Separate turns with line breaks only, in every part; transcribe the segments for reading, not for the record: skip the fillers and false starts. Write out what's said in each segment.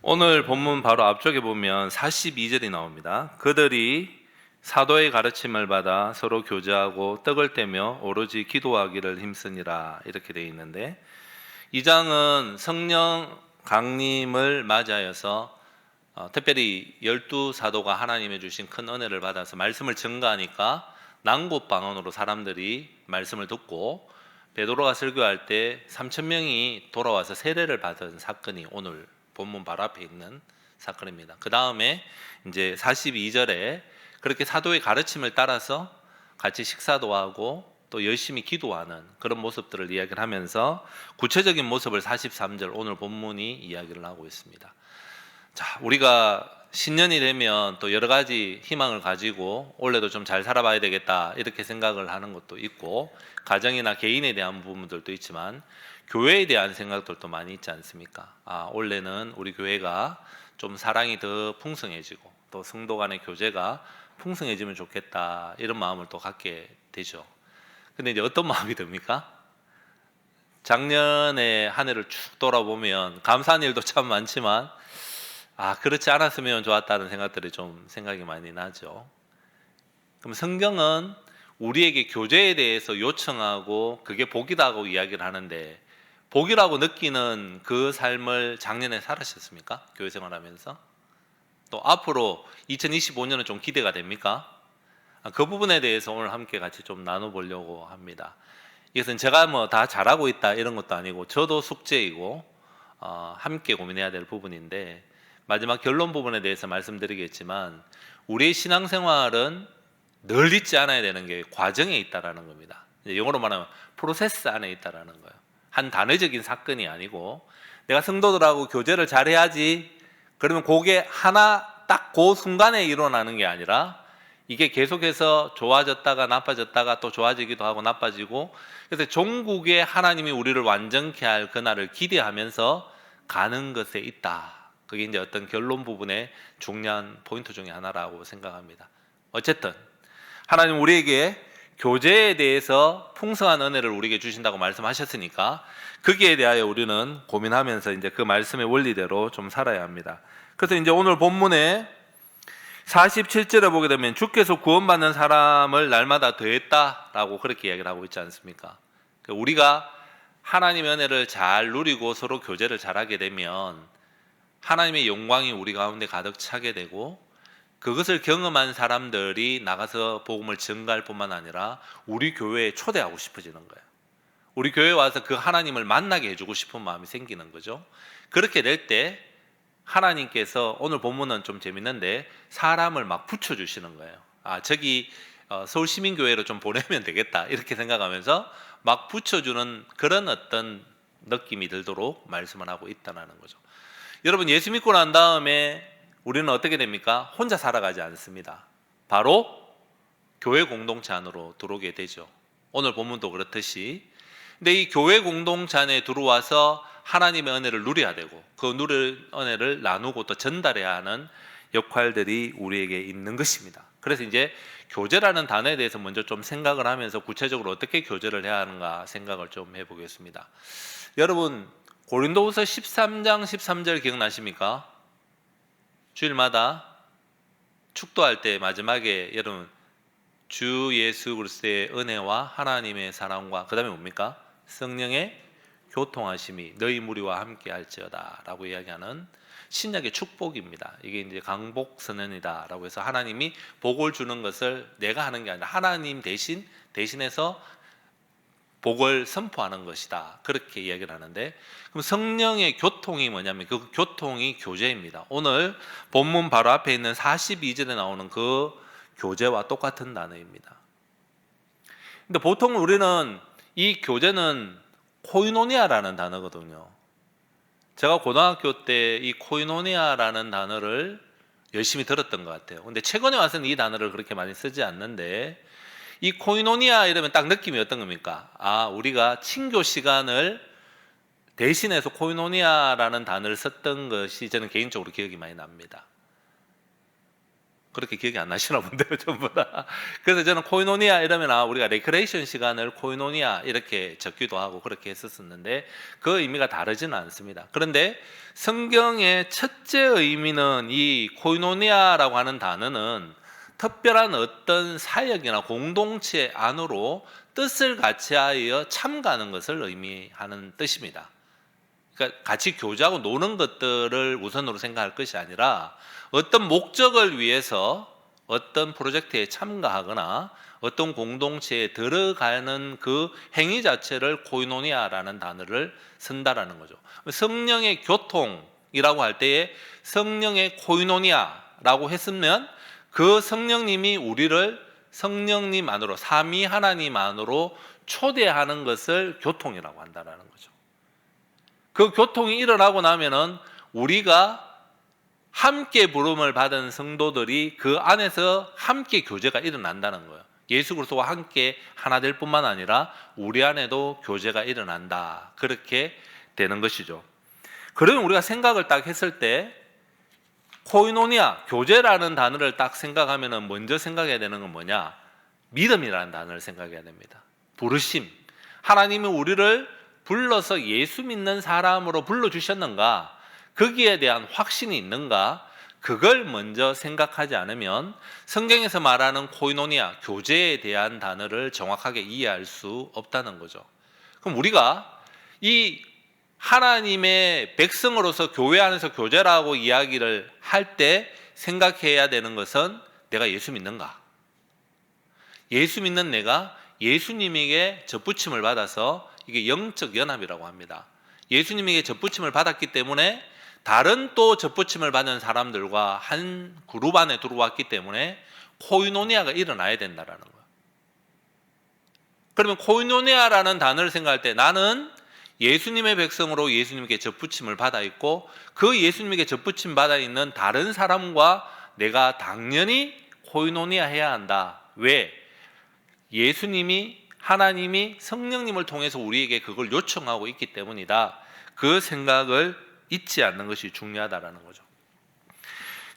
오늘 본문 바로 앞쪽에 보면 42절이 나옵니다. 그들이 사도의 가르침을 받아 서로 교제하고 떡을 떼며 오로지 기도하기를 힘쓰니라, 이렇게 되어 있는데, 이 장은 성령 강림을 맞이하여서 특별히 12사도가 하나님의 주신 큰 은혜를 받아서 말씀을 증거하니까 난곳방언으로 사람들이 말씀을 듣고, 베드로가 설교할 때 3천 명이 돌아와서 세례를 받은 사건이 오늘 본문 바로 앞에 있는 사건입니다. 그 다음에 이제 42절에 그렇게 사도의 가르침을 따라서 같이 식사도 하고 또 열심히 기도하는 그런 모습들을 이야기를 하면서 구체적인 모습을 43절 오늘 본문이 이야기를 하고 있습니다. 자, 우리가 신년이 되면 또 여러 가지 희망을 가지고 올해도 좀 잘 살아봐야 되겠다, 이렇게 생각을 하는 것도 있고, 가정이나 개인에 대한 부분들도 있지만 교회에 대한 생각들도 많이 있지 않습니까? 올해는 우리 교회가 좀 사랑이 더 풍성해지고 또 성도 간의 교제가 풍성해지면 좋겠다, 이런 마음을 또 갖게 되죠. 근데 이제 어떤 마음이 듭니까? 작년에 한 해를 쭉 돌아보면 감사한 일도 참 많지만 그렇지 않았으면 좋았다는 생각들이 좀 생각이 많이 나죠. 그럼 성경은 우리에게 교제에 대해서 요청하고 그게 복이라고 이야기를 하는데, 복이라고 느끼는 그 삶을 작년에 살으셨습니까? 교회 생활하면서. 또 앞으로 2025년은 좀 기대가 됩니까? 그 부분에 대해서 오늘 함께 같이 좀 나눠보려고 합니다. 이것은 제가 뭐 다 잘하고 있다 이런 것도 아니고 저도 숙제이고 함께 고민해야 될 부분인데, 마지막 결론 부분에 대해서 말씀드리겠지만 우리의 신앙생활은 늘 잊지 않아야 되는 게 과정에 있다라는 겁니다. 영어로 말하면 프로세스 안에 있다라는 거예요. 한 단회적인 사건이 아니고 내가 성도들하고 교제를 잘해야지 그러면 그게 하나 딱 그 순간에 일어나는 게 아니라 이게 계속해서 좋아졌다가 나빠졌다가 또 좋아지기도 하고 나빠지고, 그래서 종국에 하나님이 우리를 완전케 할 그날을 기대하면서 가는 것에 있다. 그게 이제 어떤 결론 부분의 중요한 포인트 중에 하나라고 생각합니다. 어쨌든 하나님 우리에게 교제에 대해서 풍성한 은혜를 우리에게 주신다고 말씀하셨으니까 거기에 대하여 우리는 고민하면서 이제 그 말씀의 원리대로 좀 살아야 합니다. 그래서 이제 오늘 본문에 47절에 보게 되면 주께서 구원받는 사람을 날마다 더했다라고 그렇게 이야기를 하고 있지 않습니까? 우리가 하나님의 은혜를 잘 누리고 서로 교제를 잘하게 되면 하나님의 영광이 우리 가운데 가득 차게 되고, 그것을 경험한 사람들이 나가서 복음을 증가할 뿐만 아니라 우리 교회에 초대하고 싶어지는 거예요. 우리 교회에 와서 그 하나님을 만나게 해주고 싶은 마음이 생기는 거죠. 그렇게 될 때 하나님께서, 오늘 본문은 좀 재밌는데 사람을 막 붙여주시는 거예요. 저기 서울시민교회로 좀 보내면 되겠다, 이렇게 생각하면서 막 붙여주는 그런 어떤 느낌이 들도록 말씀을 하고 있다는 거죠. 여러분, 예수 믿고 난 다음에 우리는 어떻게 됩니까? 혼자 살아가지 않습니다. 바로 교회 공동체 안으로 들어오게 되죠. 오늘 본문도 그렇듯이. 근데 이 교회 공동체 안에 들어와서 하나님의 은혜를 누려야 되고 그 누릴 은혜를 나누고 또 전달해야 하는 역할들이 우리에게 있는 것입니다. 그래서 이제 교제라는 단어에 대해서 먼저 좀 생각을 하면서 구체적으로 어떻게 교제를 해야 하는가 생각을 좀 해보겠습니다. 여러분, 고린도후서 13장 13절 기억나십니까? 주일마다 축도할 때 마지막에 여러분 주 예수 그리스도의 은혜와 하나님의 사랑과 그 다음에 뭡니까? 성령의 교통하심이 너희 무리와 함께 할지어다 라고 이야기하는 신약의 축복입니다. 이게 이제 강복선언이다 라고 해서 하나님이 복을 주는 것을 내가 하는 게 아니라 하나님 대신해서 복을 선포하는 것이다, 그렇게 이야기를 하는데, 그럼 성령의 교통이 뭐냐면 그 교통이 교제입니다. 오늘 본문 바로 앞에 있는 42절에 나오는 그 교제와 똑같은 단어입니다. 근데 보통 우리는 이 교제는 코이노니아라는 단어거든요. 제가 고등학교 때 이 코이노니아라는 단어를 열심히 들었던 것 같아요. 근데 최근에 와서는 이 단어를 그렇게 많이 쓰지 않는데, 이 코이노니아 이러면 딱 느낌이 어떤 겁니까? 우리가 친교 시간을 대신해서 코이노니아라는 단어를 썼던 것이 저는 개인적으로 기억이 많이 납니다. 그렇게 기억이 안 나시나 본데요, 전부 다. 그래서 저는 코이노니아 이러면 우리가 레크레이션 시간을 코이노니아 이렇게 적기도 하고 그렇게 했었는데 그 의미가 다르지는 않습니다. 그런데 성경의 첫째 의미는 이 코이노니아라고 하는 단어는 특별한 어떤 사역이나 공동체 안으로 뜻을 같이하여 참가하는 것을 의미하는 뜻입니다. 그러니까 같이 교제하고 노는 것들을 우선으로 생각할 것이 아니라 어떤 목적을 위해서 어떤 프로젝트에 참가하거나 어떤 공동체에 들어가는 그 행위 자체를 코이노니아라는 단어를 쓴다라는 거죠. 성령의 교통이라고 할 때에 성령의 코이노니아라고 했으면 그 성령님이 우리를 성령님 안으로, 삼위 하나님 안으로 초대하는 것을 교통이라고 한다는 거죠. 그 교통이 일어나고 나면은 우리가 함께 부름을 받은 성도들이 그 안에서 함께 교제가 일어난다는 거예요. 예수 그리스도와 함께 하나 될 뿐만 아니라 우리 안에도 교제가 일어난다. 그렇게 되는 것이죠. 그러면 우리가 생각을 딱 했을 때 코이노니아, 교제라는 단어를 딱 생각하면 먼저 생각해야 되는 건 뭐냐? 믿음이라는 단어를 생각해야 됩니다. 부르심. 하나님이 우리를 불러서 예수 믿는 사람으로 불러주셨는가? 거기에 대한 확신이 있는가? 그걸 먼저 생각하지 않으면 성경에서 말하는 코이노니아, 교제에 대한 단어를 정확하게 이해할 수 없다는 거죠. 그럼 우리가 이 하나님의 백성으로서 교회 안에서 교제라고 이야기를 할 때 생각해야 되는 것은 내가 예수 믿는가? 예수 믿는 내가 예수님에게 젖붙임을 받아서 이게 영적 연합이라고 합니다. 예수님에게 젖붙임을 받았기 때문에 다른 또 젖붙임을 받은 사람들과 한 그룹 안에 들어왔기 때문에 코이노니아가 일어나야 된다는 거예요. 그러면 코이노니아라는 단어를 생각할 때 나는 예수님의 백성으로 예수님께 젖붙임을 받아 있고 그 예수님에게 젖붙임 받아 있는 다른 사람과 내가 당연히 코이노니아 해야 한다. 왜? 예수님이 하나님이 성령님을 통해서 우리에게 그걸 요청하고 있기 때문이다. 그 생각을 잊지 않는 것이 중요하다라는 거죠.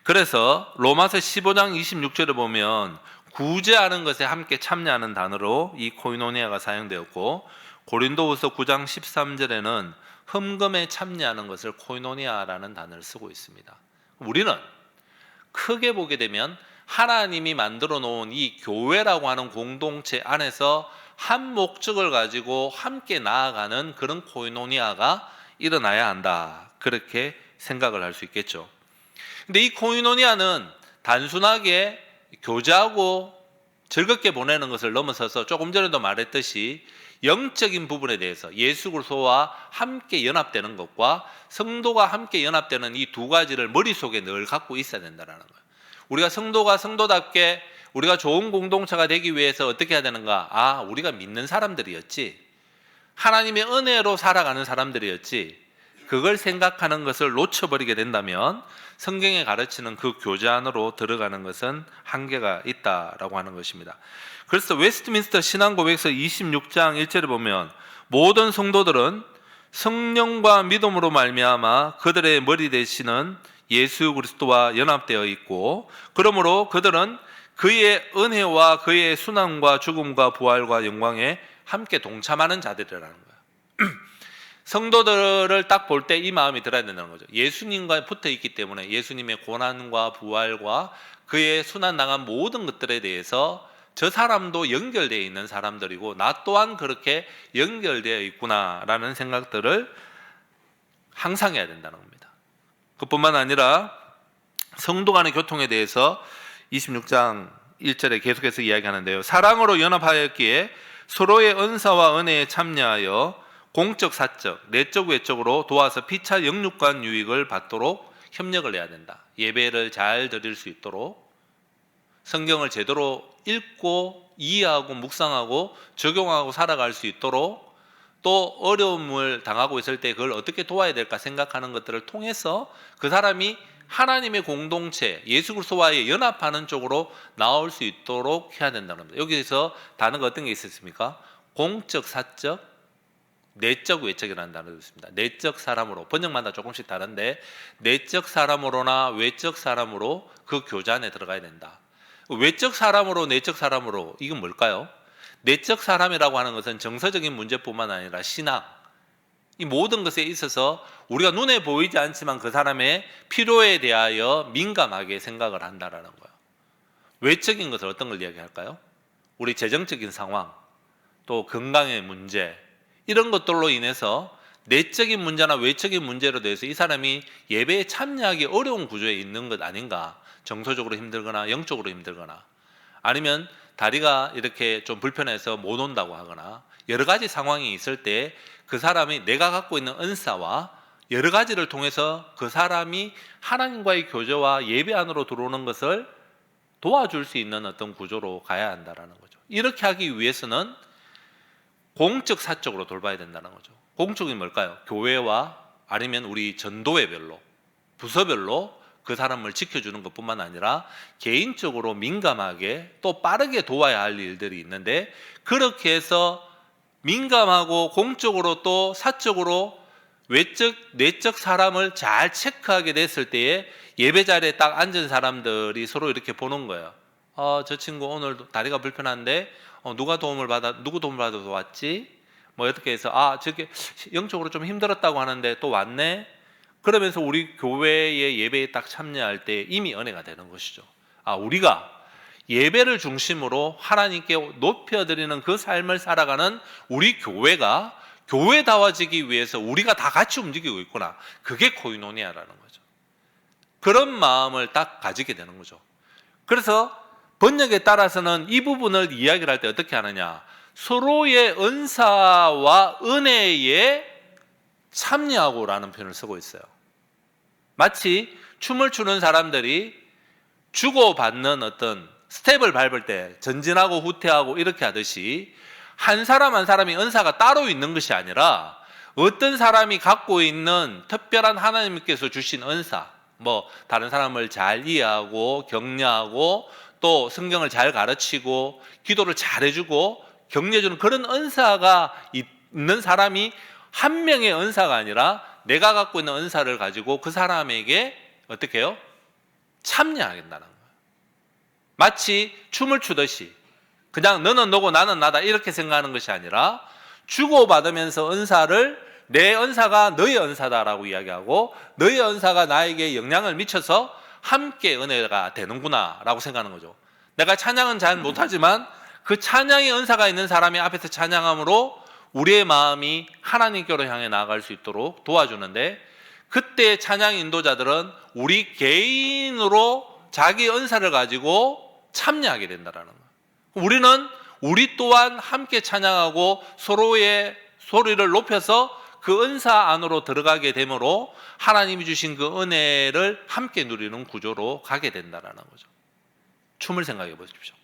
그래서 로마서 15장 26절을 보면 구제하는 것에 함께 참여하는 단어로 이 코이노니아가 사용되었고 고린도후서 9장 13절에는 흠금에 참여하는 것을 코이노니아라는 단어를 쓰고 있습니다. 우리는 크게 보게 되면 하나님이 만들어 놓은 이 교회라고 하는 공동체 안에서 한 목적을 가지고 함께 나아가는 그런 코이노니아가 일어나야 한다. 그렇게 생각을 할 수 있겠죠. 근데 이 코이노니아는 단순하게 교제하고 즐겁게 보내는 것을 넘어서서 조금 전에도 말했듯이 영적인 부분에 대해서 예수 그리스도와 함께 연합되는 것과 성도가 함께 연합되는 이 두 가지를 머릿속에 늘 갖고 있어야 된다는 거예요. 우리가 성도가 성도답게 우리가 좋은 공동체가 되기 위해서 어떻게 해야 되는가? 우리가 믿는 사람들이었지. 하나님의 은혜로 살아가는 사람들이었지. 그걸 생각하는 것을 놓쳐버리게 된다면 성경에 가르치는 그 교제 안으로 들어가는 것은 한계가 있다라고 하는 것입니다. 그래서 웨스트민스터 신앙고백서 26장 1절에 보면 모든 성도들은 성령과 믿음으로 말미암아 그들의 머리 되시는 예수 그리스도와 연합되어 있고 그러므로 그들은 그의 은혜와 그의 순환과 죽음과 부활과 영광에 함께 동참하는 자들이라는 거예요. 성도들을 딱 볼 때 이 마음이 들어야 된다는 거죠. 예수님과 붙어 있기 때문에 예수님의 고난과 부활과 그의 순환당한 모든 것들에 대해서 저 사람도 연결되어 있는 사람들이고 나 또한 그렇게 연결되어 있구나라는 생각들을 항상 해야 된다는 겁니다. 그뿐만 아니라 성도 간의 교통에 대해서 26장 1절에 계속해서 이야기하는데요. 사랑으로 연합하였기에 서로의 은사와 은혜에 참여하여 공적, 사적, 내적, 외적으로 도와서 피차 영육간 유익을 받도록 협력을 해야 된다. 예배를 잘 드릴 수 있도록 성경을 제대로 읽고 이해하고 묵상하고 적용하고 살아갈 수 있도록 또 어려움을 당하고 있을 때 그걸 어떻게 도와야 될까 생각하는 것들을 통해서 그 사람이 하나님의 공동체, 예수 그리스도와의 연합하는 쪽으로 나올 수 있도록 해야 된다는 겁니다. 여기서 단어가 어떤 게 있었습니까? 공적, 사적, 내적 외적이라는 단어도 있습니다. 내적 사람으로, 번역마다 조금씩 다른데 내적 사람으로나 외적 사람으로 그 교제 안에 들어가야 된다. 외적 사람으로 내적 사람으로 이건 뭘까요? 내적 사람이라고 하는 것은 정서적인 문제뿐만 아니라 신앙, 이 모든 것에 있어서 우리가 눈에 보이지 않지만 그 사람의 필요에 대하여 민감하게 생각을 한다라는 거예요. 외적인 것을 어떤 걸 이야기할까요? 우리 재정적인 상황, 또 건강의 문제, 이런 것들로 인해서 내적인 문제나 외적인 문제로 대해서 이 사람이 예배에 참여하기 어려운 구조에 있는 것 아닌가. 정서적으로 힘들거나 영적으로 힘들거나, 아니면 다리가 이렇게 좀 불편해서 못 온다고 하거나, 여러 가지 상황이 있을 때 그 사람이 내가 갖고 있는 은사와 여러 가지를 통해서 그 사람이 하나님과의 교제와 예배 안으로 들어오는 것을 도와줄 수 있는 어떤 구조로 가야 한다는 거죠. 이렇게 하기 위해서는 공적, 사적으로 돌봐야 된다는 거죠. 공적이 뭘까요? 교회와 아니면 우리 전도회별로, 부서별로 그 사람을 지켜주는 것뿐만 아니라 개인적으로 민감하게 또 빠르게 도와야 할 일들이 있는데, 그렇게 해서 민감하고 공적으로 또 사적으로 외적, 내적 사람을 잘 체크하게 됐을 때에 예배 자리에 딱 앉은 사람들이 서로 이렇게 보는 거예요. 저 친구 오늘 다리가 불편한데 누구 도움을 받아서 왔지? 뭐 어떻게 해서 저게 영적으로 좀 힘들었다고 하는데 또 왔네? 그러면서 우리 교회의 예배에 딱 참여할 때 이미 은혜가 되는 것이죠. 우리가 예배를 중심으로 하나님께 높여드리는 그 삶을 살아가는 우리 교회가 교회다워지기 위해서 우리가 다 같이 움직이고 있구나. 그게 코이노니아라는 거죠. 그런 마음을 딱 가지게 되는 거죠. 그래서 번역에 따라서는 이 부분을 이야기를 할 때 어떻게 하느냐, 서로의 은사와 은혜에 참여하고라는 표현을 쓰고 있어요. 마치 춤을 추는 사람들이 주고받는 어떤 스텝을 밟을 때 전진하고 후퇴하고 이렇게 하듯이 한 사람 한 사람이 은사가 따로 있는 것이 아니라 어떤 사람이 갖고 있는 특별한 하나님께서 주신 은사, 뭐 다른 사람을 잘 이해하고 격려하고 또 성경을 잘 가르치고 기도를 잘 해주고 격려해주는 그런 은사가 있는 사람이 한 명의 은사가 아니라 내가 갖고 있는 은사를 가지고 그 사람에게 어떻게 해요? 참여하겠다는 거예요. 마치 춤을 추듯이 그냥 너는 너고 나는 나다 이렇게 생각하는 것이 아니라 주고받으면서 은사를, 내 은사가 너의 은사다라고 이야기하고 너의 은사가 나에게 영향을 미쳐서 함께 은혜가 되는구나 라고 생각하는 거죠. 내가 찬양은 잘 못하지만 그 찬양의 은사가 있는 사람이 앞에서 찬양함으로 우리의 마음이 하나님께로 향해 나아갈 수 있도록 도와주는데, 그때 찬양 인도자들은 우리 개인으로 자기 은사를 가지고 참여하게 된다는 거예요. 우리는 우리 또한 함께 찬양하고 서로의 소리를 높여서 그 은사 안으로 들어가게 되므로 하나님이 주신 그 은혜를 함께 누리는 구조로 가게 된다는 거죠. 춤을 생각해 보십시오.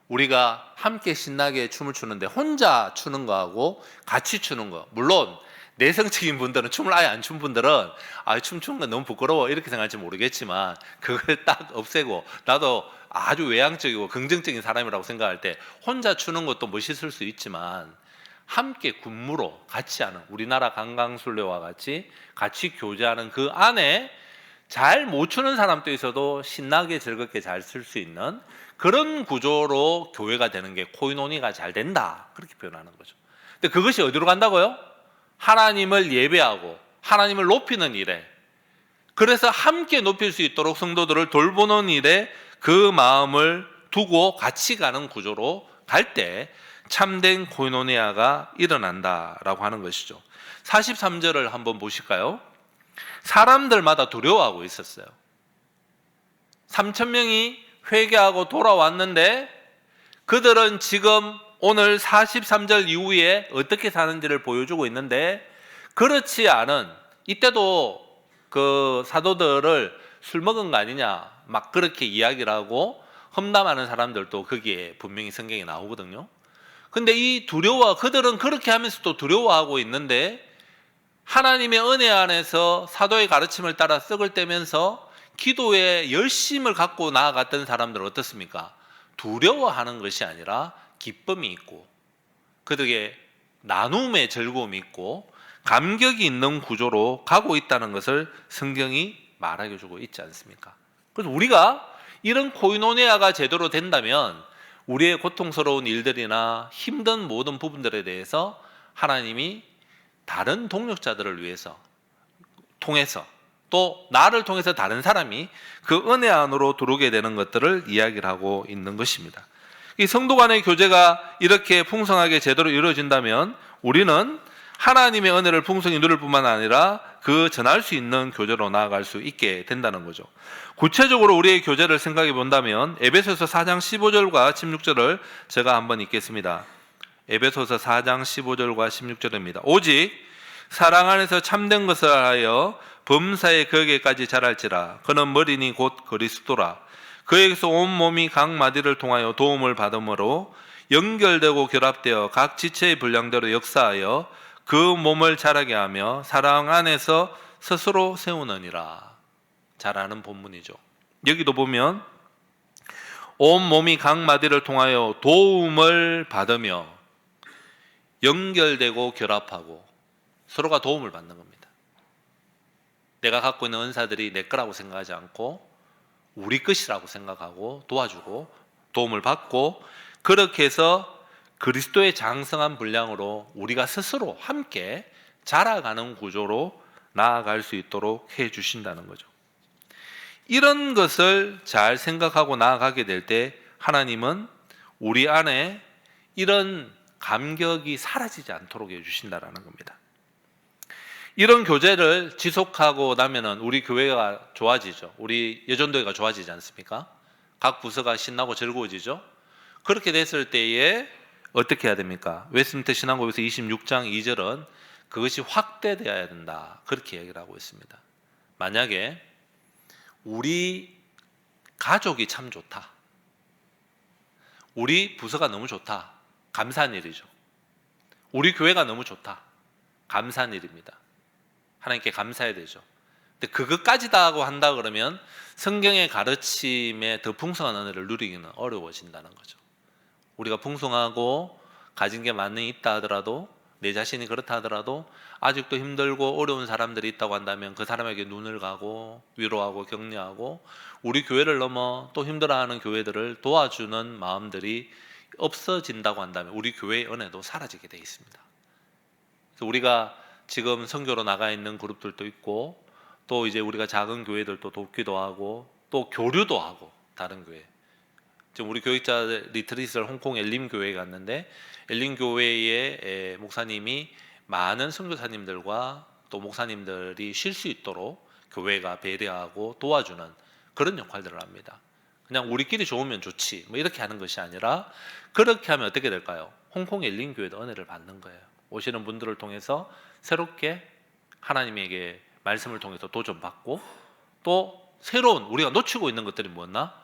우리가 함께 신나게 춤을 추는데 혼자 추는 거하고 같이 추는 거, 물론 내성적인 분들은, 춤을 아예 안 춘 분들은 춤추는 건 너무 부끄러워 이렇게 생각할지 모르겠지만, 그걸 딱 없애고 나도 아주 외향적이고 긍정적인 사람이라고 생각할 때 혼자 추는 것도 멋있을 수 있지만 함께 군무로 같이 하는, 우리나라 강강술래와 같이 교제하는 그 안에 잘 못 추는 사람도 있어도 신나게 즐겁게 잘 쓸 수 있는 그런 구조로 교회가 되는 게 코이노니가 잘 된다, 그렇게 표현하는 거죠. 근데 그것이 어디로 간다고요? 하나님을 예배하고 하나님을 높이는 일에, 그래서 함께 높일 수 있도록 성도들을 돌보는 일에 그 마음을 두고 같이 가는 구조로 갈 때 참된 코이노니아가 일어난다라고 하는 것이죠. 43절을 한번 보실까요? 사람들마다 두려워하고 있었어요. 3,000명이 회개하고 돌아왔는데 그들은 지금 오늘 43절 이후에 어떻게 사는지를 보여주고 있는데, 그렇지 않은, 이때도 그 사도들을 술 먹은 거 아니냐 막 그렇게 이야기를 하고 험담하는 사람들도 거기에 분명히 성경에 나오거든요. 근데 이 그들은 그렇게 하면서도 두려워하고 있는데, 하나님의 은혜 안에서 사도의 가르침을 따라 썩을 떼면서 기도에 열심을 갖고 나아갔던 사람들은 어떻습니까? 두려워하는 것이 아니라 기쁨이 있고, 그들에게 나눔의 즐거움이 있고 감격이 있는 구조로 가고 있다는 것을 성경이 말하게 주고 있지 않습니까? 그래서 우리가 이런 코이노니아가 제대로 된다면 우리의 고통스러운 일들이나 힘든 모든 부분들에 대해서 하나님이 다른 동력자들을 위해서 통해서 또 나를 통해서 다른 사람이 그 은혜 안으로 들어오게 되는 것들을 이야기를 하고 있는 것입니다. 이 성도 간의 교제가 이렇게 풍성하게 제대로 이루어진다면 우리는 하나님의 은혜를 풍성히 누릴 뿐만 아니라 그 전할 수 있는 교제로 나아갈 수 있게 된다는 거죠. 구체적으로 우리의 교제를 생각해 본다면 에베소서 4장 15절과 16절을 제가 한번 읽겠습니다. 에베소서 4장 15절과 16절입니다. 오직 사랑 안에서 참된 것을 하여 범사에 거기에까지 자랄지라. 그는 머리니 곧 그리스도라. 그에게서 온 몸이 각 마디를 통하여 도움을 받음으로 연결되고 결합되어 각 지체의 분량대로 역사하여 그 몸을 자라게 하며 사랑 안에서 스스로 세우느니라. 잘 아는 본문이죠. 여기도 보면 온 몸이 각 마디를 통하여 도움을 받으며 연결되고 결합하고 서로가 도움을 받는 겁니다. 내가 갖고 있는 은사들이 내 거라고 생각하지 않고 우리 것이라고 생각하고 도와주고 도움을 받고 그렇게 해서 그리스도의 장성한 분량으로 우리가 스스로 함께 자라가는 구조로 나아갈 수 있도록 해 주신다는 거죠. 이런 것을 잘 생각하고 나아가게 될 때 하나님은 우리 안에 이런 감격이 사라지지 않도록 해 주신다는 겁니다. 이런 교제를 지속하고 나면은 우리 교회가 좋아지죠. 우리 여전도회가 좋아지지 않습니까? 각 부서가 신나고 즐거워지죠. 그렇게 됐을 때에 어떻게 해야 됩니까? 웨스트민스터 신앙고백서 26장 2절은 그것이 확대되어야 된다. 그렇게 얘기를 하고 있습니다. 만약에 우리 가족이 참 좋다. 우리 부서가 너무 좋다. 감사한 일이죠. 우리 교회가 너무 좋다. 감사한 일입니다. 하나님께 감사해야 되죠. 근데 그것까지 다 하고 한다 그러면 성경의 가르침에 더 풍성한 은혜를 누리기는 어려워진다는 거죠. 우리가 풍성하고 가진 게 많이 있다 하더라도 내 자신이 그렇다 하더라도 아직도 힘들고 어려운 사람들이 있다고 한다면 그 사람에게 눈을 가고 위로하고 격려하고 우리 교회를 넘어 또 힘들어하는 교회들을 도와주는 마음들이 없어진다고 한다면 우리 교회의 은혜도 사라지게 되어 있습니다. 그래서 우리가 지금 선교로 나가 있는 그룹들도 있고 또 이제 우리가 작은 교회들도 돕기도 하고 또 교류도 하고 다른 교회 지금 우리 교육자 리트릿을 홍콩 엘림 교회에 갔는데 엘림 교회의 목사님이 많은 선교사님들과 또 목사님들이 쉴 수 있도록 교회가 배려하고 도와주는 그런 역할들을 합니다. 그냥 우리끼리 좋으면 좋지 뭐 이렇게 하는 것이 아니라 그렇게 하면 어떻게 될까요? 홍콩 엘림 교회도 은혜를 받는 거예요. 오시는 분들을 통해서 새롭게 하나님에게 말씀을 통해서 도전받고 또 새로운 우리가 놓치고 있는 것들이 뭐였나?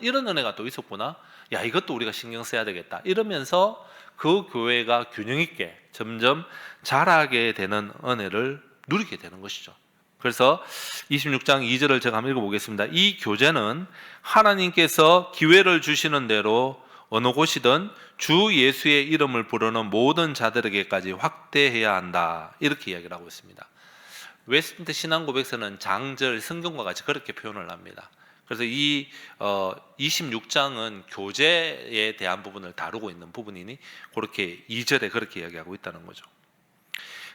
이런 은혜가 또 있었구나. 야, 이것도 우리가 신경 써야 되겠다. 이러면서 그 교회가 균형 있게 점점 자라게 되는 은혜를 누리게 되는 것이죠. 그래서 26장 2절을 제가 한번 읽어보겠습니다. 이 교제는 하나님께서 기회를 주시는 대로 어느 곳이든 주 예수의 이름을 부르는 모든 자들에게까지 확대해야 한다. 이렇게 이야기를 하고 있습니다. 웨스트민스터 신앙고백서는 장절 성경과 같이 그렇게 표현을 합니다. 그래서 이 26장은 교제에 대한 부분을 다루고 있는 부분이니 그렇게 2절에 그렇게 이야기하고 있다는 거죠.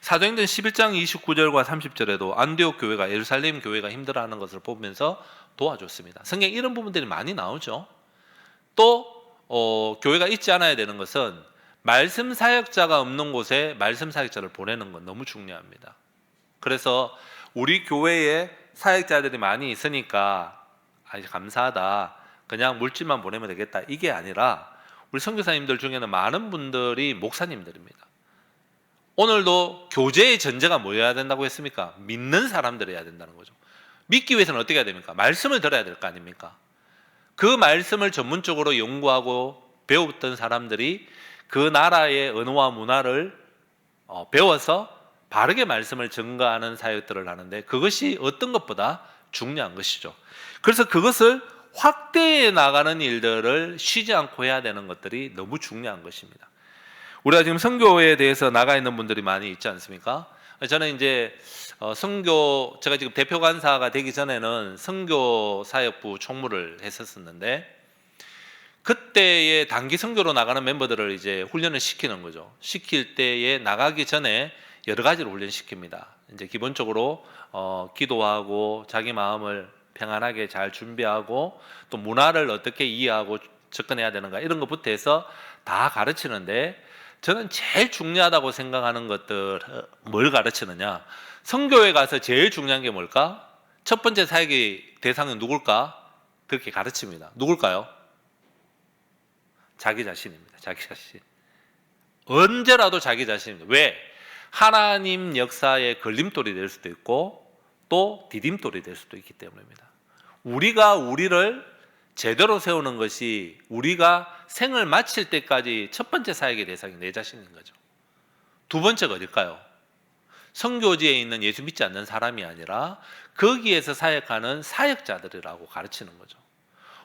사도행전 11장 29절과 30절에도 안디옥 교회가 예루살렘 교회가 힘들어하는 것을 보면서 도와줬습니다. 성경에 이런 부분들이 많이 나오죠. 또 교회가 잊지 않아야 되는 것은 말씀 사역자가 없는 곳에 말씀 사역자를 보내는 건 너무 중요합니다. 그래서 우리 교회에 사역자들이 많이 있으니까 감사하다. 그냥 물질만 보내면 되겠다. 이게 아니라 우리 선교사님들 중에는 많은 분들이 목사님들입니다. 오늘도 교제의 전제가 뭐여야 된다고 했습니까? 믿는 사람들이어야 된다는 거죠. 믿기 위해서는 어떻게 해야 됩니까? 말씀을 들어야 될 거 아닙니까? 그 말씀을 전문적으로 연구하고 배웠던 사람들이 그 나라의 언어와 문화를 배워서 바르게 말씀을 전가하는 사역들을 하는데 그것이 어떤 것보다 중요한 것이죠. 그래서 그것을 확대해 나가는 일들을 쉬지 않고 해야 되는 것들이 너무 중요한 것입니다. 우리가 지금 선교에 대해서 나가 있는 분들이 많이 있지 않습니까? 저는 이제 선교, 제가 지금 대표 간사가 되기 전에는 선교 사역부 총무를 했었는데, 그때의 단기 선교로 나가는 멤버들을 이제 훈련을 시키는 거죠. 시킬 때에 나가기 전에 여러 가지를 훈련시킵니다. 이제 기본적으로 기도하고 자기 마음을 평안하게 잘 준비하고 또 문화를 어떻게 이해하고 접근해야 되는가 이런 것부터 해서 다 가르치는데, 저는 제일 중요하다고 생각하는 것들 뭘 가르치느냐, 선교에 가서 제일 중요한 게 뭘까? 첫 번째 사역의 대상은 누굴까? 그렇게 가르칩니다. 누굴까요? 자기 자신입니다. 자기 자신. 언제라도 자기 자신입니다. 왜? 하나님 역사의 걸림돌이 될 수도 있고 또 디딤돌이 될 수도 있기 때문입니다. 우리가 우리를 제대로 세우는 것이 우리가 생을 마칠 때까지 첫 번째 사역의 대상이 내 자신인 거죠. 두 번째가 어딜까요? 선교지에 있는 예수 믿지 않는 사람이 아니라 거기에서 사역하는 사역자들이라고 가르치는 거죠.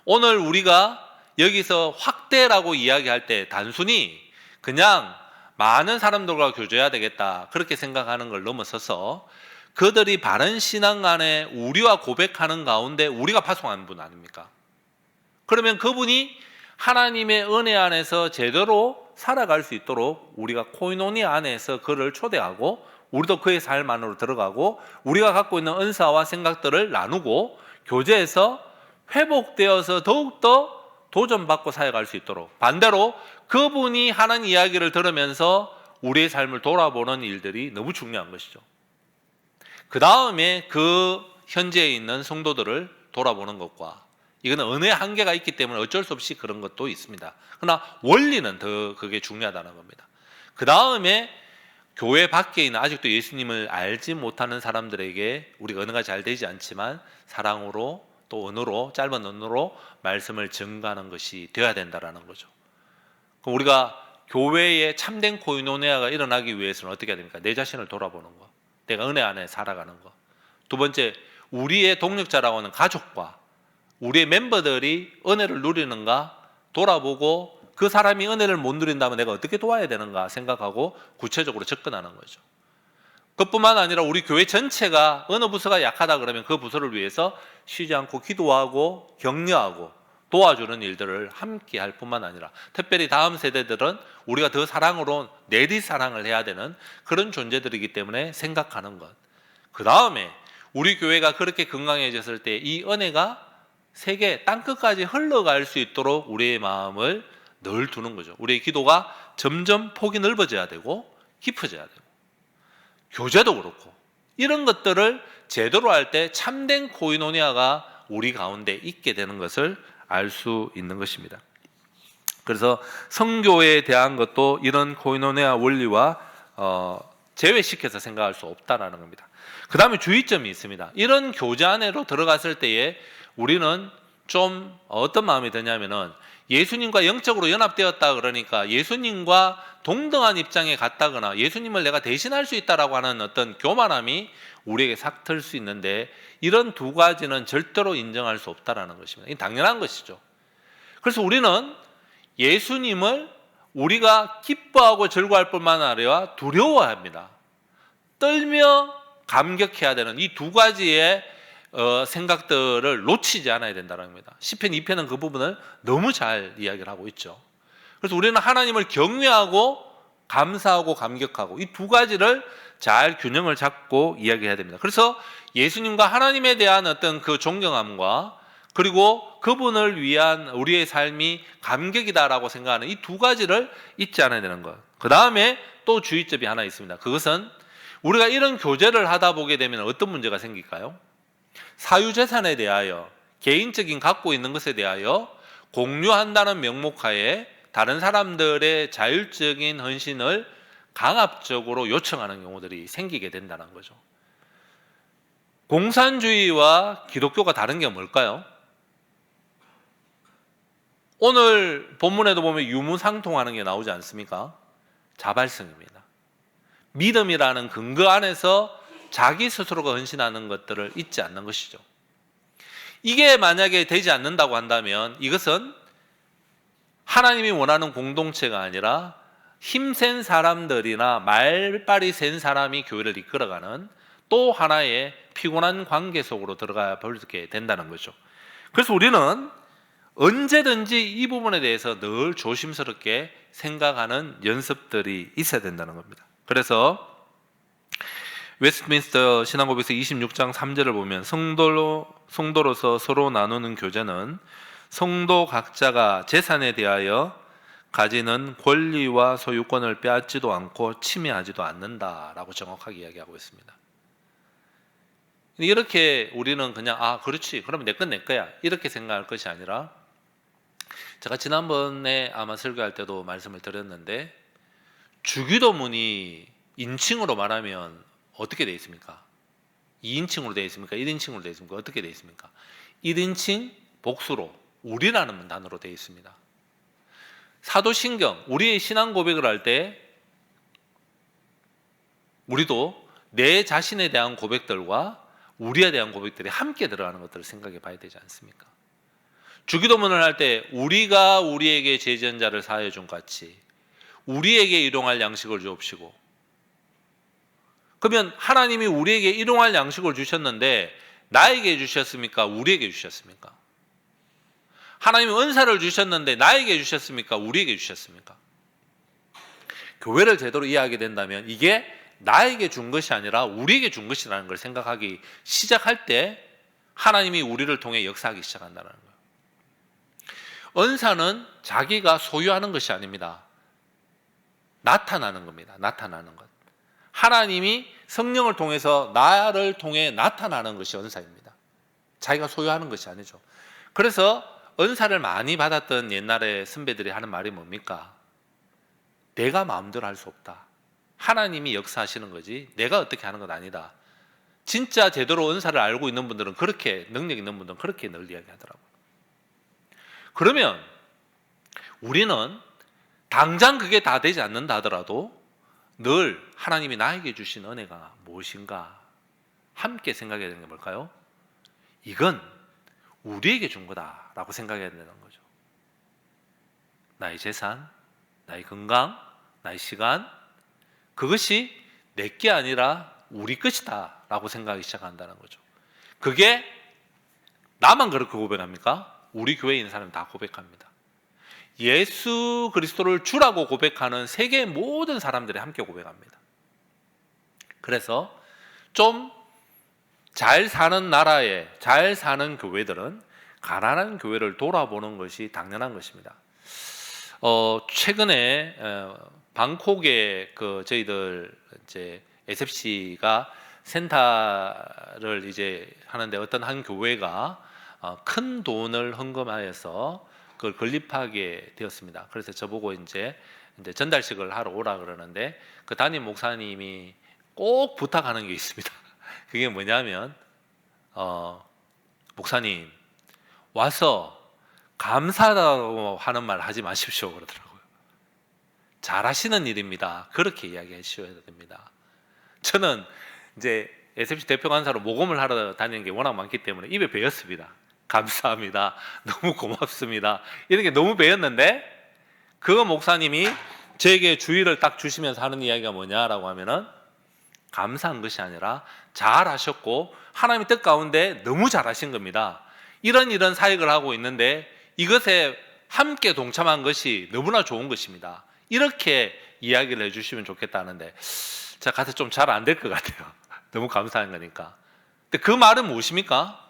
오늘 우리가 여기서 확대라고 이야기할 때 단순히 그냥 많은 사람들과 교제해야 되겠다 그렇게 생각하는 걸 넘어서서 그들이 바른 신앙 안에 우리와 고백하는 가운데 우리가 파송한 분 아닙니까? 그러면 그분이 하나님의 은혜 안에서 제대로 살아갈 수 있도록 우리가 코이노니아 안에서 그를 초대하고 우리도 그의 삶 안으로 들어가고 우리가 갖고 있는 은사와 생각들을 나누고 교제해서 회복되어서 더욱더 도전받고 사역할 수 있도록, 반대로 그분이 하는 이야기를 들으면서 우리의 삶을 돌아보는 일들이 너무 중요한 것이죠. 그 다음에 그 현재에 있는 성도들을 돌아보는 것과, 이거는 은혜의 한계가 있기 때문에 어쩔 수 없이 그런 것도 있습니다. 그러나 원리는 더 그게 중요하다는 겁니다. 그 다음에 교회 밖에 있는 아직도 예수님을 알지 못하는 사람들에게 우리가 언어가 잘 되지 않지만 사랑으로 또 언어로, 짧은 언어로 말씀을 전가하는 것이 되어야 된다는 거죠. 그럼 우리가 교회에 참된 코이노니아가 일어나기 위해서는 어떻게 해야 됩니까? 내 자신을 돌아보는 거, 내가 은혜 안에 살아가는 거. 두 번째, 우리의 동력자라고 하는 가족과 우리의 멤버들이 은혜를 누리는가 돌아보고, 그 사람이 은혜를 못 누린다면 내가 어떻게 도와야 되는가 생각하고 구체적으로 접근하는 거죠. 그뿐만 아니라 우리 교회 전체가 어느 부서가 약하다 그러면 그 부서를 위해서 쉬지 않고 기도하고 격려하고 도와주는 일들을 함께 할 뿐만 아니라, 특별히 다음 세대들은 우리가 더 사랑으로 내리 사랑을 해야 되는 그런 존재들이기 때문에 생각하는 것. 그 다음에 우리 교회가 그렇게 건강해졌을 때 이 은혜가 세계 땅끝까지 흘러갈 수 있도록 우리의 마음을 늘 두는 거죠. 우리의 기도가 점점 폭이 넓어져야 되고 깊어져야 되고, 교제도 그렇고 이런 것들을 제대로 할 때 참된 코이노니아가 우리 가운데 있게 되는 것을 알 수 있는 것입니다. 그래서 선교에 대한 것도 이런 코이노니아 원리와 제외시켜서 생각할 수 없다라는 겁니다. 그 다음에 주의점이 있습니다. 이런 교제 안으로 들어갔을 때에 우리는 좀 어떤 마음이 드냐면은, 예수님과 영적으로 연합되었다 그러니까 예수님과 동등한 입장에 갔다거나 예수님을 내가 대신할 수 있다라고 하는 어떤 교만함이 우리에게 삭틀 수 있는데, 이런 두 가지는 절대로 인정할 수 없다라는 것입니다. 이게 당연한 것이죠. 그래서 우리는 예수님을 우리가 기뻐하고 즐거워할 뿐만 아니라 두려워합니다. 떨며 감격해야 되는 이 두 가지의 생각들을 놓치지 않아야 된다는 겁니다. 시편 2편은 그 부분을 너무 잘 이야기를 하고 있죠. 그래서 우리는 하나님을 경외하고 감사하고 감격하고 이 두 가지를 잘 균형을 잡고 이야기해야 됩니다. 그래서 예수님과 하나님에 대한 어떤 그 존경함과 그리고 그분을 위한 우리의 삶이 감격이다라고 생각하는 이 두 가지를 잊지 않아야 되는 것. 그 다음에 또 주의점이 하나 있습니다. 그것은 우리가 이런 교제를 하다 보게 되면 어떤 문제가 생길까요? 사유재산에 대하여, 개인적인 갖고 있는 것에 대하여 공유한다는 명목하에 다른 사람들의 자율적인 헌신을 강압적으로 요청하는 경우들이 생기게 된다는 거죠. 공산주의와 기독교가 다른 게 뭘까요? 오늘 본문에도 보면 유무상통하는 게 나오지 않습니까? 자발성입니다. 믿음이라는 근거 안에서 자기 스스로가 헌신하는 것들을 잊지 않는 것이죠. 이게 만약에 되지 않는다고 한다면 이것은 하나님이 원하는 공동체가 아니라 힘센 사람들이나 말빨이 센 사람이 교회를 이끌어가는 또 하나의 피곤한 관계 속으로 들어가 버리게 된다는 거죠. 그래서 우리는 언제든지 이 부분에 대해서 늘 조심스럽게 생각하는 연습들이 있어야 된다는 겁니다. 그래서 웨스트민스터 신앙고백서 26장 3절을 보면 성도로서 서로 나누는 교제는 성도 각자가 재산에 대하여 가지는 권리와 소유권을 빼앗지도 않고 침해하지도 않는다라고 정확하게 이야기하고 있습니다. 이렇게 우리는 그냥 그렇지 그러면 내 건 내 거야 이렇게 생각할 것이 아니라, 제가 지난번에 아마 설교할 때도 말씀을 드렸는데, 주기도문이 인칭으로 말하면 어떻게 되어 있습니까? 2인칭으로 되어 있습니까? 1인칭으로 되어 있습니까? 어떻게 되어 있습니까? 1인칭 복수로 우리라는 단어로 되어 있습니다. 사도신경, 우리의 신앙 고백을 할 때 우리도 내 자신에 대한 고백들과 우리에 대한 고백들이 함께 들어가는 것들을 생각해 봐야 되지 않습니까? 주기도문을 할 때 우리가 우리에게 죄전자를 사하여 준 같이 우리에게 일용할 양식을 주옵시고, 그러면 하나님이 우리에게 일용할 양식을 주셨는데 나에게 주셨습니까? 우리에게 주셨습니까? 하나님이 은사를 주셨는데 나에게 주셨습니까? 우리에게 주셨습니까? 교회를 제대로 이해하게 된다면 이게 나에게 준 것이 아니라 우리에게 준 것이라는 걸 생각하기 시작할 때 하나님이 우리를 통해 역사하기 시작한다는 거예요. 은사는 자기가 소유하는 것이 아닙니다. 나타나는 겁니다. 나타나는 것. 하나님이 성령을 통해서 나를 통해 나타나는 것이 은사입니다. 자기가 소유하는 것이 아니죠. 그래서 은사를 많이 받았던 옛날에 선배들이 하는 말이 뭡니까? 내가 마음대로 할 수 없다. 하나님이 역사하시는 거지 내가 어떻게 하는 건 아니다. 진짜 제대로 은사를 알고 있는 분들은 그렇게, 능력 있는 분들은 그렇게 늘 이야기하더라고요. 그러면 우리는 당장 그게 다 되지 않는다 하더라도 늘 하나님이 나에게 주신 은혜가 무엇인가 함께 생각해야 되는 게 뭘까요? 이건 우리에게 준 거다라고 생각해야 되는 거죠. 나의 재산, 나의 건강, 나의 시간, 그것이 내게 아니라 우리 것이다 라고 생각하기 시작한다는 거죠. 그게 나만 그렇게 고백합니까? 우리 교회에 있는 사람은 다 고백합니다. 예수 그리스도를 주라고 고백하는 세계의 모든 사람들이 함께 고백합니다. 그래서 좀 잘 사는 나라에 잘 사는 교회들은 가난한 교회를 돌아보는 것이 당연한 것입니다. 최근에 방콕에 저희들 이제 SFC가 센터를 이제 하는데 어떤 한 교회가 큰 돈을 헌금하여서 그걸 건립하게 되었습니다. 그래서 저보고 이제 전달식을 하러 오라 그러는데 그 담임 목사님이 꼭 부탁하는 게 있습니다. 그게 뭐냐면 목사님 와서 감사하다고 하는 말 하지 마십시오 그러더라고요. 잘하시는 일입니다. 그렇게 이야기하셔야 됩니다. 저는 이제 SFC 대표 간사로 모금을 하러 다니는 게 워낙 많기 때문에 입에 배웠습니다. 감사합니다. 너무 고맙습니다. 이런 게 너무 배웠는데 그 목사님이 저에게 주의를 딱 주시면서 하는 이야기가 뭐냐라고 하면은 감사한 것이 아니라 잘하셨고 하나님의 뜻 가운데 너무 잘하신 겁니다. 이런 사역을 하고 있는데 이것에 함께 동참한 것이 너무나 좋은 것입니다. 이렇게 이야기를 해주시면 좋겠다는데 제가 가서 좀 잘 안 될 것 같아요. 너무 감사한 거니까. 근데 그 말은 무엇입니까?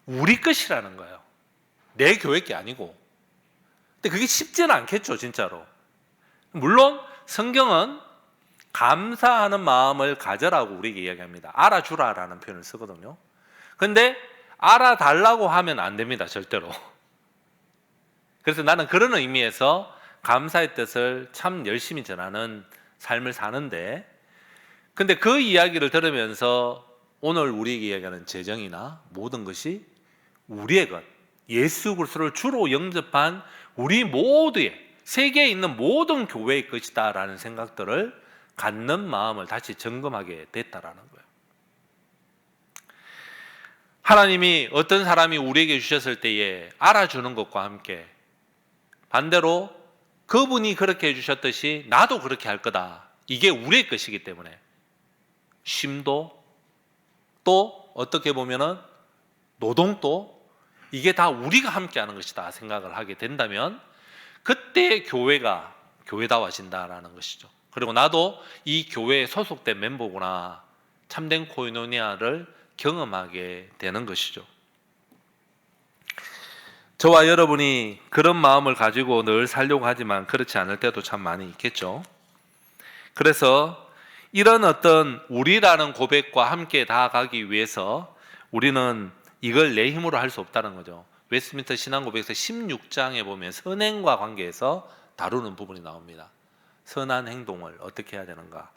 우리 것이라는 거예요. 내 교회 게 아니고. 근데 그게 쉽지는 않겠죠, 진짜로. 물론 성경은 감사하는 마음을 가져라고 우리에게 이야기합니다. 알아주라라는 표현을 쓰거든요. 근데 알아달라고 하면 안 됩니다, 절대로. 그래서 나는 그런 의미에서 감사의 뜻을 참 열심히 전하는 삶을 사는데, 근데 그 이야기를 들으면서 오늘 우리에게 이야기하는 재정이나 모든 것이 우리의 것, 예수 그리스도를 주로 영접한 우리 모두의, 세계에 있는 모든 교회의 것이다라는 생각들을 갖는 마음을 다시 점검하게 됐다라는 거예요. 하나님이 어떤 사람이 우리에게 주셨을 때에 알아주는 것과 함께 반대로 그분이 그렇게 해주셨듯이 나도 그렇게 할 거다. 이게 우리의 것이기 때문에 쉼도 또 어떻게 보면은 노동도 이게 다 우리가 함께 하는 것이다 생각을 하게 된다면 그때 교회가 교회다워진다라는 것이죠. 그리고 나도 이 교회에 소속된 멤버구나, 참된 코이노니아를 경험하게 되는 것이죠. 저와 여러분이 그런 마음을 가지고 늘 살려고 하지만 그렇지 않을 때도 참 많이 있겠죠. 그래서 이런 어떤 우리라는 고백과 함께 다가가기 위해서 우리는 이걸 내 힘으로 할 수 없다는 거죠. 웨스트민스터 신앙고백에서 16장에 보면 선행과 관계에서 다루는 부분이 나옵니다. 선한 행동을 어떻게 해야 되는가.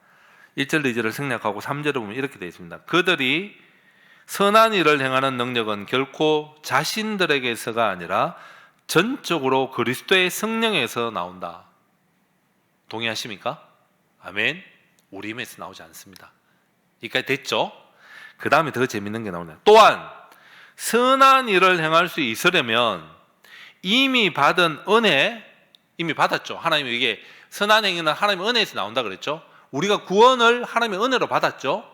1절 2절을 생략하고 3절을 보면 이렇게 되어 있습니다. 그들이 선한 일을 행하는 능력은 결코 자신들에게서가 아니라 전적으로 그리스도의 성령에서 나온다. 동의하십니까? 아멘. 우리 힘에서 나오지 않습니다. 여기까지 됐죠? 그 다음에 더 재밌는 게 나오네요. 또한 선한 일을 행할 수 있으려면 이미 받은 은혜, 이미 받았죠. 하나님이 이게 선한 행위는 하나님의 은혜에서 나온다 그랬죠. 우리가 구원을 하나님의 은혜로 받았죠.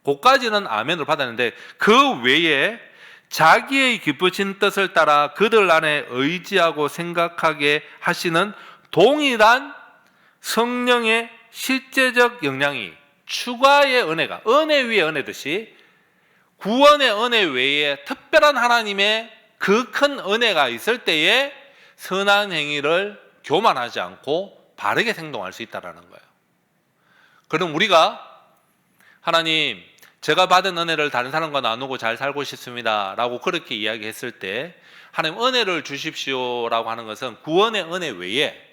그까지는 아멘으로 받았는데 그 외에 자기의 기쁘신 뜻을 따라 그들 안에 의지하고 생각하게 하시는 동일한 성령의 실제적 영향이 추가의 은혜가 은혜 위에 은혜듯이 구원의 은혜 외에 특별한 하나님의 그 큰 은혜가 있을 때에 선한 행위를 교만하지 않고 바르게 행동할 수 있다는 거예요. 그럼 우리가 하나님 제가 받은 은혜를 다른 사람과 나누고 잘 살고 싶습니다 라고 그렇게 이야기했을 때 하나님 은혜를 주십시오 라고 하는 것은 구원의 은혜 외에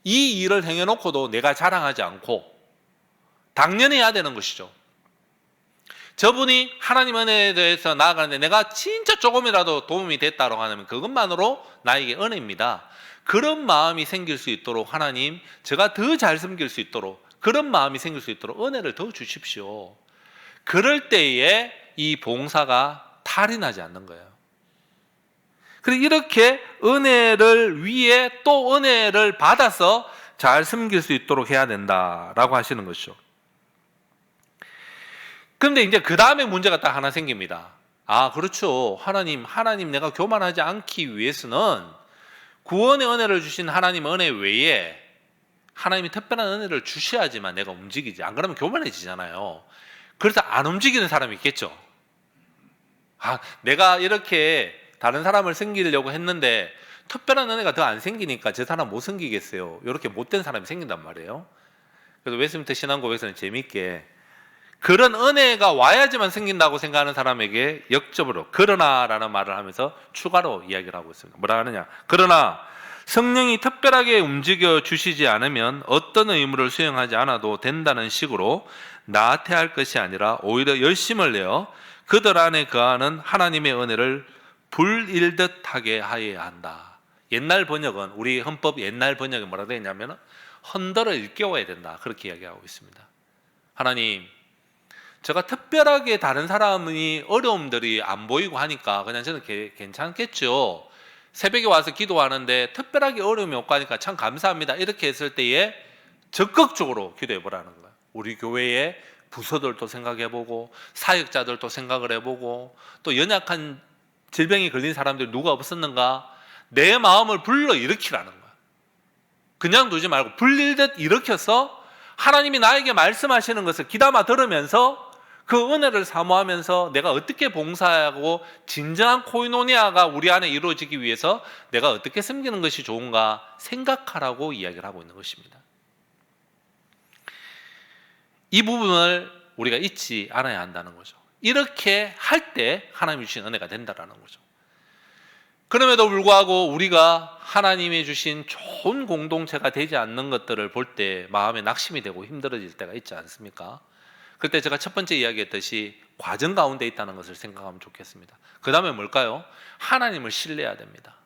이 일을 행해놓고도 내가 자랑하지 않고 당연히 해야 되는 것이죠. 저분이 하나님 은혜에 대해서 나아가는데 내가 진짜 조금이라도 도움이 됐다고 하면 그것만으로 나에게 은혜입니다. 그런 마음이 생길 수 있도록 하나님 제가 더 잘 섬길 수 있도록 그런 마음이 생길 수 있도록 은혜를 더 주십시오. 그럴 때에 이 봉사가 탈이 나지 않는 거예요. 그리고 이렇게 은혜를 위해 또 은혜를 받아서 잘 섬길 수 있도록 해야 된다라고 하시는 것이죠. 그런데 이제 그 다음에 문제가 딱 하나 생깁니다. 아, 그렇죠. 하나님 내가 교만하지 않기 위해서는 구원의 은혜를 주신 하나님 은혜 외에 하나님이 특별한 은혜를 주셔야지만 내가 움직이지. 안 그러면 교만해지잖아요. 그래서 안 움직이는 사람이 있겠죠. 아, 내가 이렇게 다른 사람을 섬기려고 했는데 특별한 은혜가 더 안 생기니까 저 사람 못 섬기겠어요. 이렇게 못된 사람이 생긴단 말이에요. 그래서 웨스트민스터 신앙고백에서는 재미있게 그런 은혜가 와야지만 생긴다고 생각하는 사람에게 역접으로 그러나라는 말을 하면서 추가로 이야기를 하고 있습니다. 뭐라 하느냐? 그러나 성령이 특별하게 움직여 주시지 않으면 어떤 의무를 수행하지 않아도 된다는 식으로 나태할 것이 아니라 오히려 열심을 내어 그들 안에 거하는 하나님의 은혜를 불일듯 하게 하여야 한다. 옛날 번역은 우리 헌법 옛날 번역이 뭐라 되어 있냐면 헌더를 일깨워야 된다. 그렇게 이야기하고 있습니다. 하나님 제가 특별하게 다른 사람이 어려움들이 안 보이고 하니까 그냥 저는 괜찮겠죠. 새벽에 와서 기도하는데 특별하게 어려움이 없고 하니까 참 감사합니다. 이렇게 했을 때에 적극적으로 기도해 보라는 거예요. 우리 교회의 부서들도 생각해보고 사역자들도 생각을 해보고 또 연약한 질병이 걸린 사람들이 누가 없었는가 내 마음을 불러일으키라는 거예요. 그냥 두지 말고 불릴듯 일으켜서 하나님이 나에게 말씀하시는 것을 귀담아 들으면서 그 은혜를 사모하면서 내가 어떻게 봉사하고 진정한 코이노니아가 우리 안에 이루어지기 위해서 내가 어떻게 섬기는 것이 좋은가 생각하라고 이야기를 하고 있는 것입니다. 이 부분을 우리가 잊지 않아야 한다는 거죠. 이렇게 할 때 하나님이 주신 은혜가 된다는 거죠. 그럼에도 불구하고 우리가 하나님이 주신 좋은 공동체가 되지 않는 것들을 볼 때 마음에 낙심이 되고 힘들어질 때가 있지 않습니까? 그때 제가 첫 번째 이야기했듯이 과정 가운데 있다는 것을 생각하면 좋겠습니다. 그 다음에 뭘까요? 하나님을 신뢰해야 됩니다.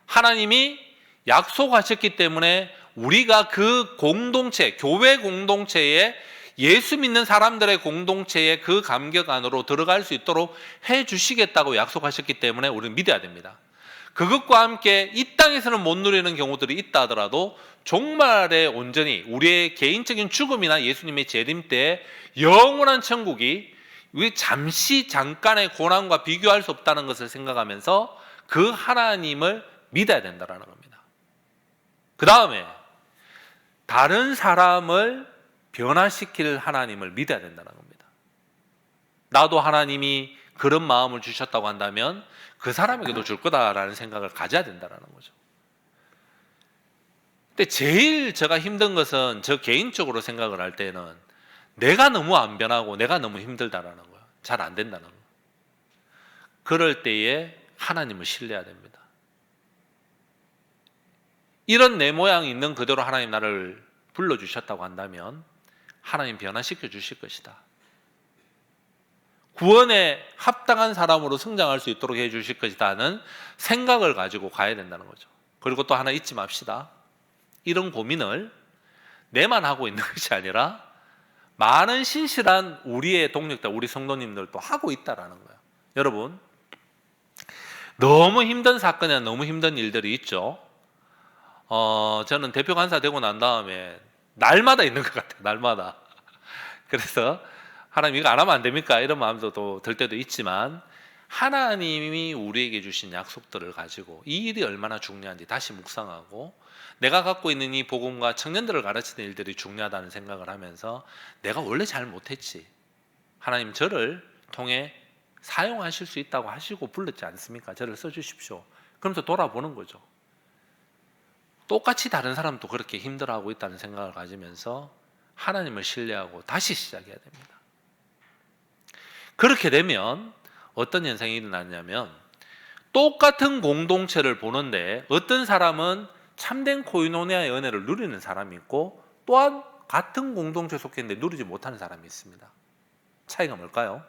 하나님이 약속하셨기 때문에 우리가 그 공동체, 교회 공동체에 예수 믿는 사람들의 공동체에 그 감격 안으로 들어갈 수 있도록 해 주시겠다고 약속하셨기 때문에 우리는 믿어야 됩니다. 그것과 함께 이 땅에서는 못 누리는 경우들이 있다 하더라도 종말에 온전히 우리의 개인적인 죽음이나 예수님의 재림 때 영원한 천국이 우리 잠깐의 고난과 비교할 수 없다는 것을 생각하면서 그 하나님을 믿어야 된다는 겁니다. 그 다음에 다른 사람을 변화시킬 하나님을 믿어야 된다는 겁니다. 나도 하나님이 그런 마음을 주셨다고 한다면 그 사람에게도 줄 거다라는 생각을 가져야 된다는 거죠. 근데 제일 제가 힘든 것은 저 개인적으로 생각을 할 때는 내가 너무 안 변하고 내가 너무 힘들다라는 거예요. 잘 안 된다는 거예요. 그럴 때에 하나님을 신뢰해야 됩니다. 이런 내 모양이 있는 그대로 하나님 나를 불러주셨다고 한다면 하나님 변화시켜 주실 것이다. 구원에 합당한 사람으로 성장할 수 있도록 해 주실 것이다는 생각을 가지고 가야 된다는 거죠. 그리고 또 하나 잊지 맙시다. 이런 고민을 내만 하고 있는 것이 아니라 많은 신실한 우리의 동력자, 우리 성도님들도 하고 있다라는 거예요. 여러분, 너무 힘든 사건이나 너무 힘든 일들이 있죠. 저는 대표 간사 되고 난 다음에 날마다 있는 것 같아요. 날마다. 그래서 하나님 이거 안 하면 안 됩니까? 이런 마음도 또 들 때도 있지만 하나님이 우리에게 주신 약속들을 가지고 이 일이 얼마나 중요한지 다시 묵상하고 내가 갖고 있는 이 복음과 청년들을 가르치는 일들이 중요하다는 생각을 하면서 내가 원래 잘 못했지. 하나님 저를 통해 사용하실 수 있다고 하시고 불렀지 않습니까? 저를 써주십시오. 그러면서 돌아보는 거죠. 똑같이 다른 사람도 그렇게 힘들어하고 있다는 생각을 가지면서 하나님을 신뢰하고 다시 시작해야 됩니다. 그렇게 되면 어떤 현상이 일어나냐면 똑같은 공동체를 보는데 어떤 사람은 참된 코이노니아의 은혜를 누리는 사람이 있고 또한 같은 공동체에 속해 있는데 누리지 못하는 사람이 있습니다. 차이가 뭘까요?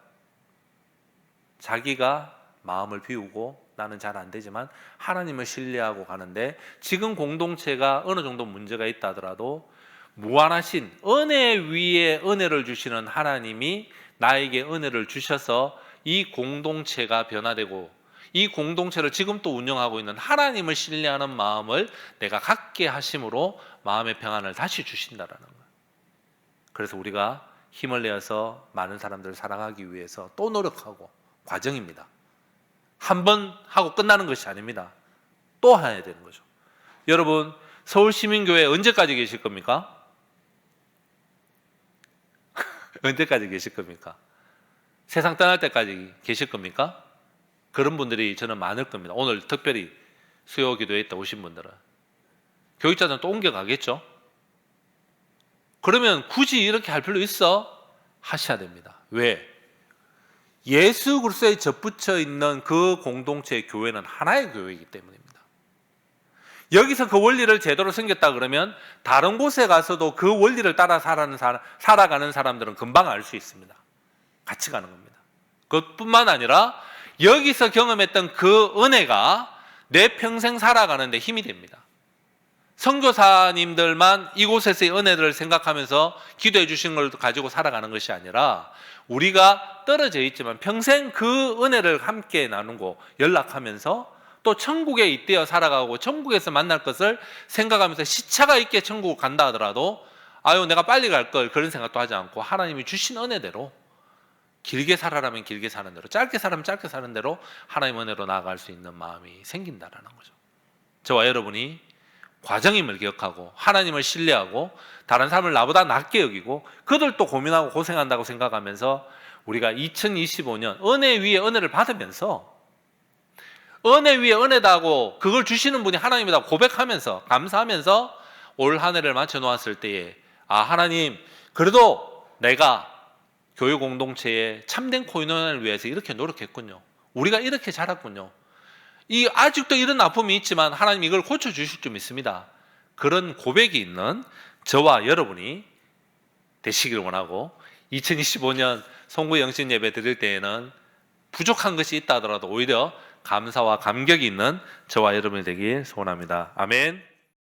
자기가 마음을 비우고 나는 잘 안 되지만 하나님을 신뢰하고 가는데 지금 공동체가 어느 정도 문제가 있다 하더라도 무한하신 은혜 위에 은혜를 주시는 하나님이 나에게 은혜를 주셔서 이 공동체가 변화되고 이 공동체를 지금 또 운영하고 있는 하나님을 신뢰하는 마음을 내가 갖게 하심으로 마음의 평안을 다시 주신다라는 거예요. 그래서 우리가 힘을 내어서 많은 사람들을 사랑하기 위해서 또 노력하고 과정입니다. 한 번 하고 끝나는 것이 아닙니다. 또 해야 되는 거죠. 여러분, 서울시민교회 언제까지 계실 겁니까? 언제까지 계실 겁니까? 세상 떠날 때까지 계실 겁니까? 그런 분들이 저는 많을 겁니다. 오늘 특별히 수요 기도에 있다 오신 분들은 교육자들은 또 옮겨가겠죠? 그러면 굳이 이렇게 할 필요 있어? 하셔야 됩니다. 왜? 예수 그리스도에 접붙여 있는 그 공동체의 교회는 하나의 교회이기 때문입니다. 여기서 그 원리를 제대로 섬겼다 그러면 다른 곳에 가서도 그 원리를 따라 살아가는 사람들은 금방 알 수 있습니다. 같이 가는 겁니다. 그것뿐만 아니라 여기서 경험했던 그 은혜가 내 평생 살아가는데 힘이 됩니다. 선교사님들만 이곳에서의 은혜를 생각하면서 기도해 주신 걸 가지고 살아가는 것이 아니라 우리가 떨어져 있지만 평생 그 은혜를 함께 나누고 연락하면서 또 천국에 잇대어 살아가고 천국에서 만날 것을 생각하면서 시차가 있게 천국을 간다 하더라도 아유 내가 빨리 갈 걸 그런 생각도 하지 않고 하나님이 주신 은혜대로 길게 살아라면 길게 사는 대로 짧게 살아면 짧게 사는 대로 하나님 은혜로 나아갈 수 있는 마음이 생긴다라는 거죠. 저와 여러분이 과정임을 기억하고 하나님을 신뢰하고 다른 사람을 나보다 낫게 여기고 그들도 고민하고 고생한다고 생각하면서 우리가 2025년 은혜 위에 은혜를 받으면서 은혜 위에 은혜다고 그걸 주시는 분이 하나님이다 고백하면서 감사하면서 올 한 해를 맞춰 놓았을 때에 아 하나님 그래도 내가 교회 공동체의 참된 코이노니아를 위해서 이렇게 노력했군요. 우리가 이렇게 자랐군요. 이 아직도 이런 아픔이 있지만 하나님 이걸 고쳐주실 줄 믿습니다. 그런 고백이 있는 저와 여러분이 되시길 원하고 2025년 송구 영신 예배 드릴 때에는 부족한 것이 있다 하더라도 오히려 감사와 감격이 있는 저와 여러분이 되길 소원합니다. 아멘.